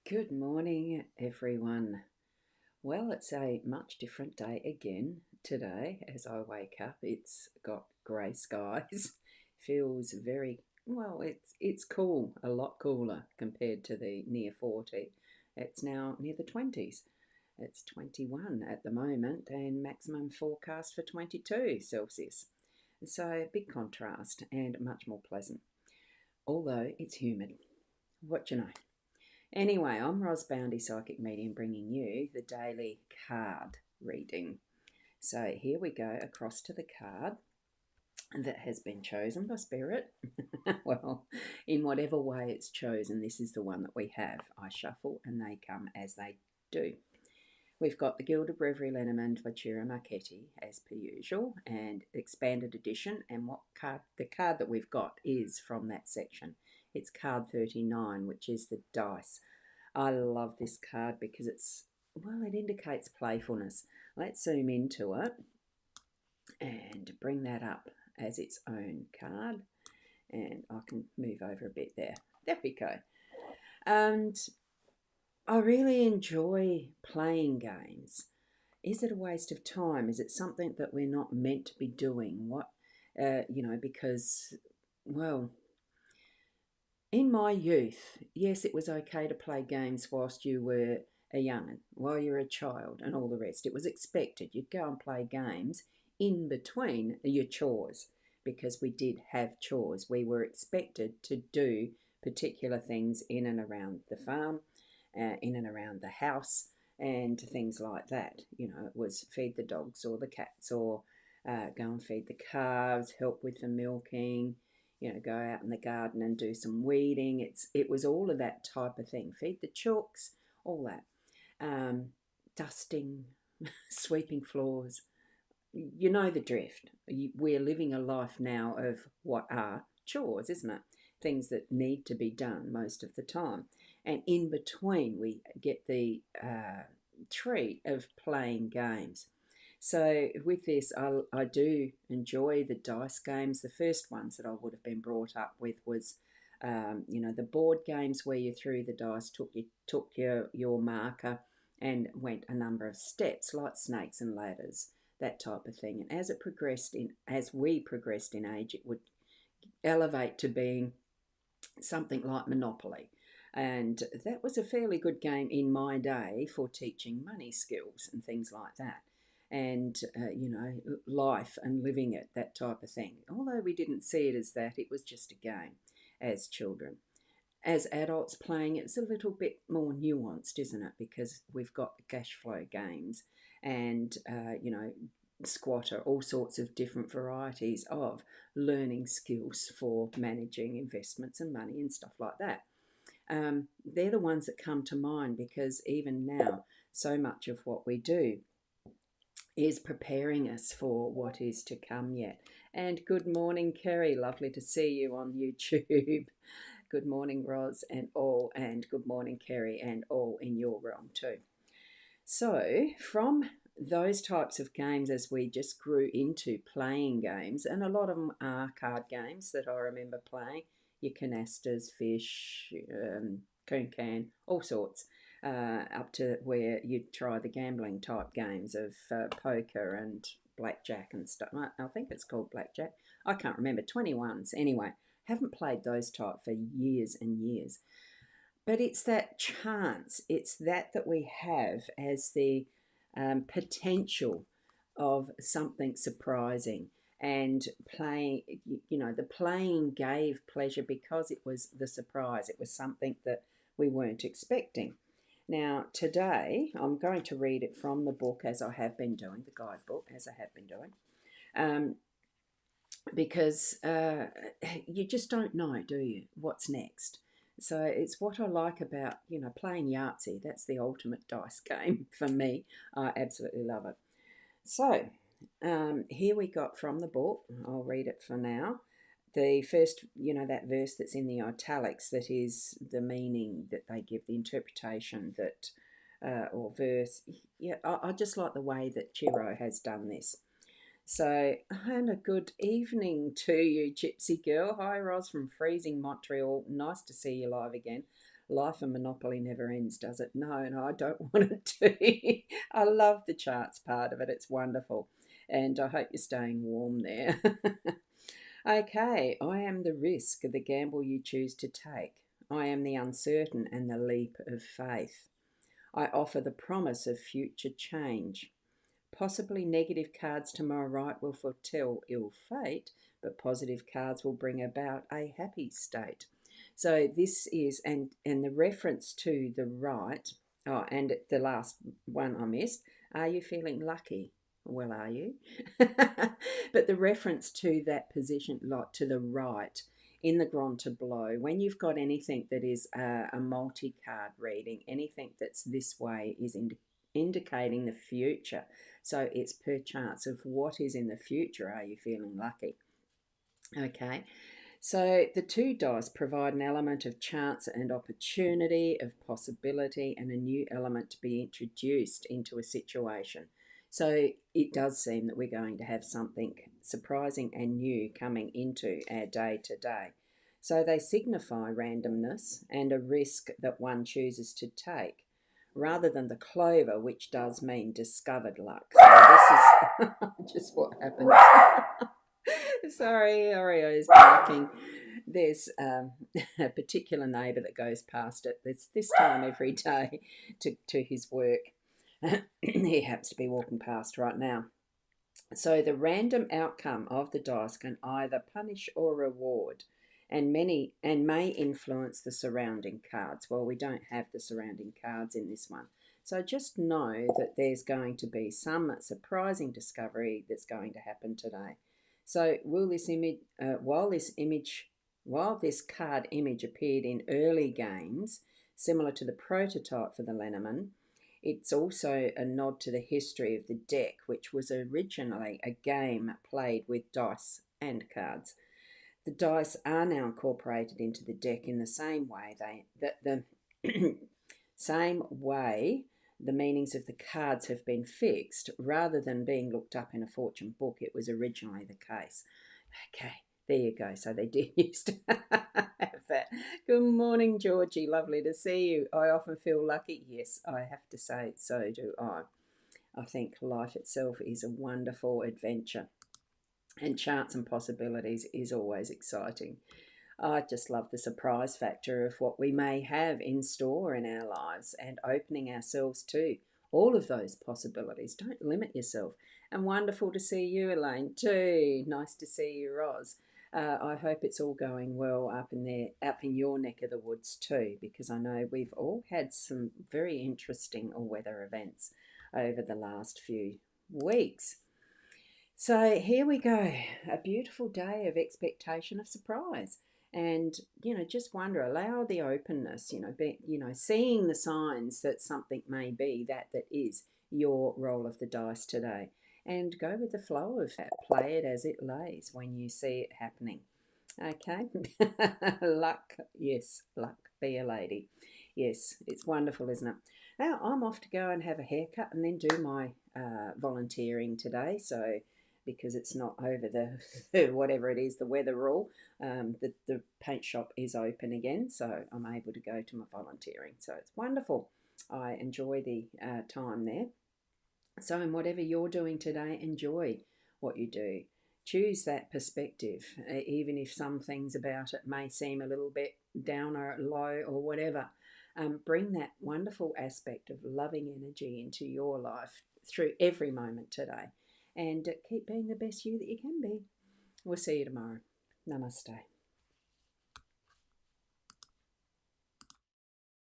Good morning, everyone. Well, it's a much different day again today as I wake up. It's got grey skies. Feels very well, it's cool, a lot cooler compared to the near 40. It's now near the 20s. It's 21 at the moment and maximum forecast for 22 Celsius. So, big contrast and much more pleasant. Although it's humid. What you know? Anyway, I'm Ros Boundy, Psychic Medium, bringing you the daily card reading. So here we go across to the card that has been chosen by Spirit. Well, in whatever way it's chosen, this is the one that we have. I shuffle and they come as they do. We've got the Gilded Breviary Lenormand by Ciro Marchetti, as per usual, and expanded edition. And the card that we've got is from that section. It's card 39, which is the dice. I love this card because it indicates playfulness. Let's zoom into it and bring that up as its own card. And I can move over a bit there. There we go. And I really enjoy playing games. Is it a waste of time? Is it something that we're not meant to be doing? Because, well, in my youth, yes, it was okay to play games whilst you were a young'un, while you're a child, and all the rest. It was expected. You'd go and play games in between your chores because we did have chores. We were expected to do particular things in and around the farm, in and around the house, and things like that. It was feed the dogs or the cats or go and feed the calves, help with the milking, go out in the garden and do some weeding. It was all of that type of thing. Feed the chooks, all that. Dusting, sweeping floors. You know the drift. We're living a life now of what are chores, isn't it? Things that need to be done most of the time. And in between, we get the treat of playing games. So with this, I do enjoy the dice games. The first ones that I would have been brought up with was, the board games where you threw the dice, took your marker, and went a number of steps like snakes and ladders, that type of thing. And as we progressed in age, it would elevate to being something like Monopoly. And that was a fairly good game in my day for teaching money skills and things like that. And, life and living it, that type of thing. Although we didn't see it as that, it was just a game as children. As adults playing, it's a little bit more nuanced, isn't it? Because we've got the cash flow games and, squatter, all sorts of different varieties of learning skills for managing investments and money and stuff like that. They're the ones that come to mind because even now, so much of what we do is preparing us for what is to come yet. And good morning, Kerry. Lovely to see you on YouTube. Good morning, Roz, and good morning, Kerry, and all in your realm too. So, from those types of games, as we just grew into playing games, and a lot of them are card games that I remember playing, your canastas, fish, coon can, all sorts, up to where you'd try the gambling type games of poker and blackjack and stuff. I think it's called blackjack. I can't remember. 21s. Anyway, haven't played those type for years and years. But it's that chance, it's that we have as the potential of something surprising. And playing, the playing gave pleasure because it was the surprise. It was something that we weren't expecting. Now, today, I'm going to read it from the book as I have been doing, the guidebook as I have been doing, because you just don't know, do you, what's next? So it's what I like about, playing Yahtzee. That's the ultimate dice game for me. I absolutely love it. So here we got from the book. I'll read it for now. The first, that verse that's in the italics, that is the meaning that they give, the interpretation that, or verse. Yeah, I just like the way that Chiro has done this. So, and a good evening to you, Gypsy Girl. Hi, Roz from freezing Montreal. Nice to see you live again. Life and Monopoly never ends, does it? No, no, I don't want it to. I love the charts part of it. It's wonderful. And I hope you're staying warm there. Okay, I am the risk, the gamble you choose to take. I am the uncertain and the leap of faith. I offer the promise of future change. Possibly negative cards to my right will foretell ill fate, but positive cards will bring about a happy state. So this is, and the reference to the right, oh, and the last one I missed, are you feeling lucky? Well, are you? But the reference to that position, like to the right, in the Grand Tableau, when you've got anything that is a multi card reading, anything that's this way is indicating the future. So it's per chance of what is in the future. Are you feeling lucky? Okay. So the two dice provide an element of chance and opportunity, of possibility, and a new element to be introduced into a situation. So it does seem that we're going to have something surprising and new coming into our day to day. So they signify randomness and a risk that one chooses to take, rather than the clover, which does mean discovered luck. So this is just what happens. Sorry, Oreo's barking. There's a particular neighbour that goes past it. It's this time every day to his work. He happens to be walking past right now. So the random outcome of the dice can either punish or reward, and may influence the surrounding cards. Well, we don't have the surrounding cards in this one. So just know that there's going to be some surprising discovery that's going to happen today. So will this image, while this card image appeared in early games, similar to the prototype for the Lenormand, it's also a nod to the history of the deck, which was originally a game played with dice and cards. The dice are now incorporated into the deck in the same way same way the meanings of the cards have been fixed rather than being looked up in a fortune book. It was originally the case. Okay, there you go. So they did used to have that. Good morning, Georgie. Lovely to see you. I often feel lucky. Yes, I have to say, so do I. I think life itself is a wonderful adventure, and chance and possibilities is always exciting. I just love the surprise factor of what we may have in store in our lives and opening ourselves to all of those possibilities. Don't limit yourself. And wonderful to see you, Elaine, too. Nice to see you, Roz. I hope it's all going well up in your neck of the woods too, because I know we've all had some very interesting weather events over the last few weeks. So here we go, a beautiful day of expectation of surprise. And just wonder, allow the openness, seeing the signs that something may be that is your roll of the dice today, and go with the flow of that. Play it as it lays when you see it happening. Okay. Luck, yes, luck, be a lady. Yes, it's wonderful, isn't it? Now I'm off to go and have a haircut and then do my volunteering today. So because it's not over the whatever it is, the weather rule, the paint shop is open again, so I'm able to go to my volunteering. So it's wonderful. I enjoy the time there. So in whatever you're doing today, enjoy what you do. Choose that perspective, even if some things about it may seem a little bit down or low or whatever. Bring that wonderful aspect of loving energy into your life through every moment today, and keep being the best you that you can be. We'll see you tomorrow. Namaste.